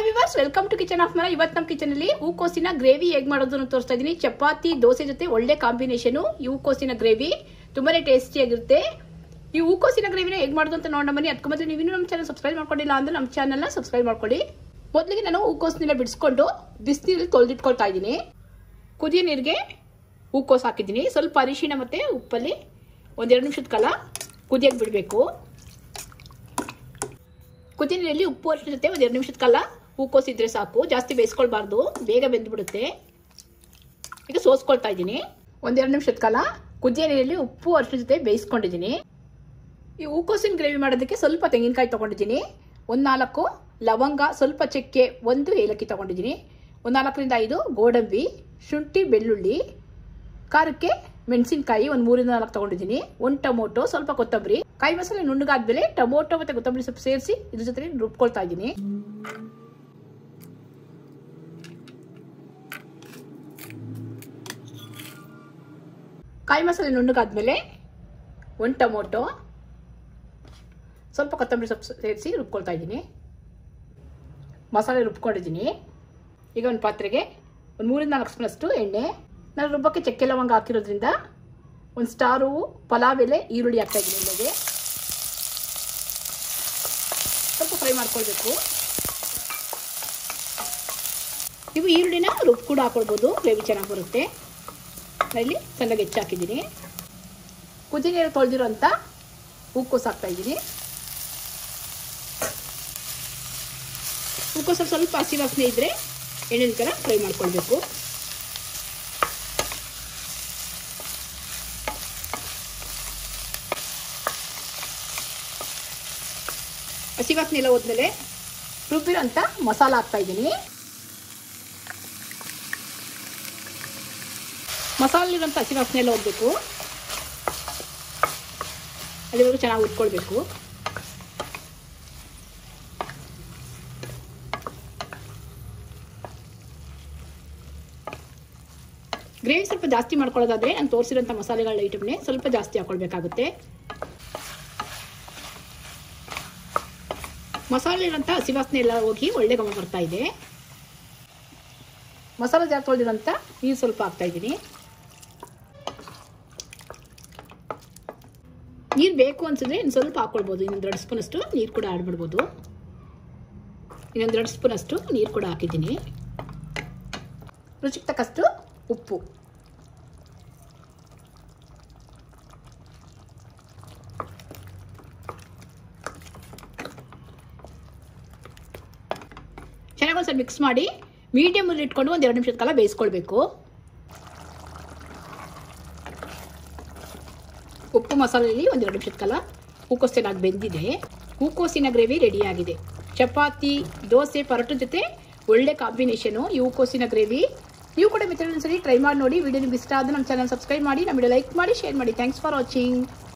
Viewers welcome to kitchen of Mana. ಇವತ್ತು ನಮ್ಮ kitchen ಅಲ್ಲಿ ಹೂಕೋಸಿನ ಗ್ರೇವಿ ಹೇಗೆ ಮಾಡೋದನ್ನು ತೋರಿಸ್ತಾ ಇದ್ದೀನಿ. ಚಪಾತಿ ದೋಸೆ ಜೊತೆ ಒಳ್ಳೆ ಕಾಂಬಿನೇಷನ್. ಈ ಹೂಕೋಸಿನ ಗ್ರೇವಿ ತುಂಬಾನೇ ಟೇಸ್ಟಿ ಆಗಿರುತ್ತೆ. ಈ ಹೂಕೋಸಿನ ಗ್ರೇವಿನ ಹೇಗೆ ಮಾಡೋದು ಅಂತ ನೋಡೋಣ ಬನ್ನಿ. ಅದಕ್ಕೆ ಮೊದಲು ನೀವು ನಮ್ಮ ಚಾನಲ್ ಸಬ್ಸ್ಕ್ರೈಬ್ ಮಾಡ್ಕೊಂಡಿಲ್ಲ ಅಂದ್ರೆ ನಮ್ಮ ಚಾನಲ್ನ ಸಬ್ಸ್ಕ್ರೈಬ್ ಮಾಡ್ಕೊಳ್ಳಿ. ಮೊದಲಿಗೆ ನಾನು ಹೂಕೋಸನ್ನ ಬಿಡಿಸ್ಕೊಂಡು ಬಿಸಿನೀರಲ್ಲಿ ತೊಳೆದಿಟ್ಕೊಳ್ತಾ ಇದ್ದೀನಿ. ಕುದಿಯ ನೀರಿಗೆ ಹೂಕೋಸು ಹಾಕಿದ್ದೀನಿ. ಸ್ವಲ್ಪ ಅರಿಶಿಣ ಮತ್ತೆ ಉಪ್ಪಲ್ಲಿ ಒಂದೆರಡು ನಿಮಿಷದ ಕಾಲ ಕುದಿಯಕ್ಕೆ ಬಿಡಬೇಕು. ಕುದಿಯ ನೀರಲ್ಲಿ ಉಪ್ಪು ಅರಿಶಿಣ ಜೊತೆ ಒಂದೆರಡು ನಿಮಿಷದ ಕಾಲ ಹೂಕೋಸಿದ್ರೆ ಸಾಕು, ಜಾಸ್ತಿ ಬೇಯಿಸ್ಕೊಳ್ಬಾರ್ದು, ಬೇಗ ಬೆಂದ್ಬಿಡುತ್ತೆ. ಈಗ ಸೋಸ್ಕೊಳ್ತಾ ಇದ್ದೀನಿ. ಒಂದೆರಡು ನಿಮಿಷದ ಕಾಲ ಕುದಿಯ ನೀರಲ್ಲಿ ಉಪ್ಪು ಅರಿಶಿಣ ಜೊತೆ ಬೇಯಿಸ್ಕೊಂಡಿದ್ದೀನಿ. ಈ ಹೂಕೋಸಿನ ಗ್ರೇವಿ ಮಾಡೋದಕ್ಕೆ ಸ್ವಲ್ಪ ತೆಂಗಿನಕಾಯಿ ತೊಗೊಂಡಿದ್ದೀನಿ, ಒಂದು 4 ಲವಂಗ, ಸ್ವಲ್ಪ ಚಕ್ಕೆ, 1 ಏಲಕ್ಕಿ ತೊಗೊಂಡಿದ್ದೀನಿ, ಒಂದು 4ರಿಂದ 5 ಗೋಡಂಬಿ, ಶುಂಠಿ, ಬೆಳ್ಳುಳ್ಳಿ, ಖಾರಕ್ಕೆ ಮೆಣಸಿನಕಾಯಿ ಒಂದು 3ರಿಂದ 4 ತೊಗೊಂಡಿದ್ದೀನಿ, 1 ಟೊಮೊಟೊ, ಸ್ವಲ್ಪ ಕೊತ್ತಂಬರಿ. ಕಾಯಿ ಮಸಾಲೆ ನುಣ್ಣಗಾದ್ಮೇಲೆ ಟೊಮೊಟೊ ಮತ್ತೆ ಕೊತ್ತಂಬರಿ ಸೊಪ್ಪು ಸೇರಿಸಿ ಇದ್ರ ಜೊತೆ ರುಬ್ಕೊಳ್ತಾ ಇದ್ದೀನಿ. ಕಾಯಿ ಮಸಾಲೆ ನುಣ್ಣಗಾದ್ಮೇಲೆ 1 ಟೊಮೊಟೊ, ಸ್ವಲ್ಪ ಕೊತ್ತಂಬರಿ ಸೊಪ್ಪು ಸೇರಿಸಿ ರುಬ್ಕೊಳ್ತಾ ಇದ್ದೀನಿ. ಮಸಾಲೆ ರುಬ್ಕೊಂಡಿದ್ದೀನಿ. ಈಗ ಒಂದು ಪಾತ್ರೆಗೆ ಒಂದು 3ರಿಂದ 4 ಸ್ಪೂನ್ ಅಷ್ಟು ಎಣ್ಣೆ. ನಾನು ರುಬ್ಬಕ್ಕೆ ಚಕ್ಕೆ ಲವಂಗ ಹಾಕಿರೋದ್ರಿಂದ ಒಂದು ಸ್ಟಾರ್ ಹೂವು, ಪಲಾವ್ ಎಲೆ, ಈರುಳ್ಳಿ ಹಾಕ್ತಾ ಇದ್ದೀನಿ. ಎಣ್ಣೆಗೆ ಸ್ವಲ್ಪ ಫ್ರೈ ಮಾಡ್ಕೊಳ್ಬೇಕು. ನೀವು ಈರುಳ್ಳಿನ ರುಬ್ಬು ಕೂಡ ಹಾಕೊಳ್ಬೋದು, ಗ್ರೇವಿ ಚೆನ್ನಾಗಿ ಬರುತ್ತೆ. ಇಲ್ಲಿ ಸಣ್ಣಗೆ ಹೆಚ್ಚಾಕಿದ್ದೀನಿ. ಕುದಿ ನೀರು ತೊಳೆದಿರೋ ಅಂತ ಹೂಕೋಸು ಹಾಕ್ತಾ ಇದ್ದೀನಿ. ಹೂಕೋಸು ಸ್ವಲ್ಪ ಹಸಿ ವಾಸನೆ ಇದ್ದರೆ ಎಣ್ಣೆ ಥರ ಫ್ರೈ ಮಾಡ್ಕೊಳ್ಬೇಕು. ಹಸಿ ವಾಸನೆ ಎಲ್ಲ ಹೋದ್ಮೇಲೆ ರುಬ್ಬಿರೋ ಅಂತ ಮಸಾಲ ಹಾಕ್ತಾ ಇದ್ದೀನಿ. ಮಸಾಲಿರೋಂಥ ಹಸಿ ವಾಸನೆ ಎಲ್ಲ ಹೋಗ್ಬೇಕು, ಅಲ್ಲಿವರೆಗೂ ಚೆನ್ನಾಗಿ ಉಟ್ಕೊಳ್ಬೇಕು. ಗ್ರೇವಿ ಸ್ವಲ್ಪ ಜಾಸ್ತಿ ಮಾಡ್ಕೊಳ್ಳೋದಾದ್ರೆ ನಾನು ತೋರಿಸಿರೋಂಥ ಮಸಾಲೆಗಳ ಐಟಮ್ನೇ ಸ್ವಲ್ಪ ಜಾಸ್ತಿ ಹಾಕೊಳ್ಬೇಕಾಗುತ್ತೆ. ಮಸಾಲೆ ಇರೋಂಥ ಹಸಿ ವಾಸನೆ ಎಲ್ಲ ಹೋಗಿ ಒಳ್ಳೆ ಘಮ ಬರ್ತಾ ಇದೆ. ಮಸಾಲೆ ಜಾಸ್ತಿ ತೊಳೆದಿರೋಂಥ ನೀರು ಸ್ವಲ್ಪ ಹಾಕ್ತಾ ಇದ್ದೀನಿ. ನೀರು ಬೇಕು ಅನ್ಸಿದ್ರೆ ಇನ್ನು ಸ್ವಲ್ಪ ಹಾಕ್ಕೊಳ್ಬೋದು. ಇನ್ನೊಂದು 2 ಸ್ಪೂನ್ ಅಷ್ಟು ನೀರು ಕೂಡ ಆಡ್ ಮಾಡ್ಬೋದು. ಇನ್ನೊಂದು 2 ಸ್ಪೂನ್ ಅಷ್ಟು ನೀರು ಕೂಡ ಹಾಕಿದ್ದೀನಿ. ರುಚಿಗೆ ತಕ್ಕಷ್ಟು ಉಪ್ಪು. ಚೆನ್ನಾಗಿ ಒಂದ್ಸಲ ಮಿಕ್ಸ್ ಮಾಡಿ ಮೀಡಿಯಮ್ ಅಲ್ಲಿ ಇಟ್ಕೊಂಡು ಒಂದು 2 ನಿಮಿಷದ ಕಾಲ ಬೇಯಿಸ್ಕೊಳ್ಬೇಕು. ಉಪ್ಪು ಮಸಾಲೆಯಲ್ಲಿ ಒಂದು 2 ನಿಮಿಷದ ಕಾಲ ಹೂಕೋಸು ಚೆನ್ನಾಗಿ ಬೆಂದಿದೆ. ಹೂಕೋಸಿನ ಗ್ರೇವಿ ರೆಡಿ ಆಗಿದೆ. ಚಪಾತಿ, ದೋಸೆ, ಪರೋಟ ಜೊತೆ ಒಳ್ಳೆ ಕಾಂಬಿನೇಷನು ಈ ಹೂಕೋಸಿನ ಗ್ರೇವಿ. ನೀವು ಕೂಡ ಮೆಥಡ್ ಒಂದ್ಸರಿ ಟ್ರೈ ಮಾಡಿ ನೋಡಿ. ವಿಡಿಯೋ ನಿಮ್ಗೆ ಇಷ್ಟ ಆದರೆ ನಮ್ಮ ಚಾನಲ್ ಸಬ್ಸ್ಕ್ರೈಬ್ ಮಾಡಿ, ನಮ್ಮ ವಿಡಿಯೋ ಲೈಕ್ ಮಾಡಿ, ಶೇರ್ ಮಾಡಿ. Thanks for watching.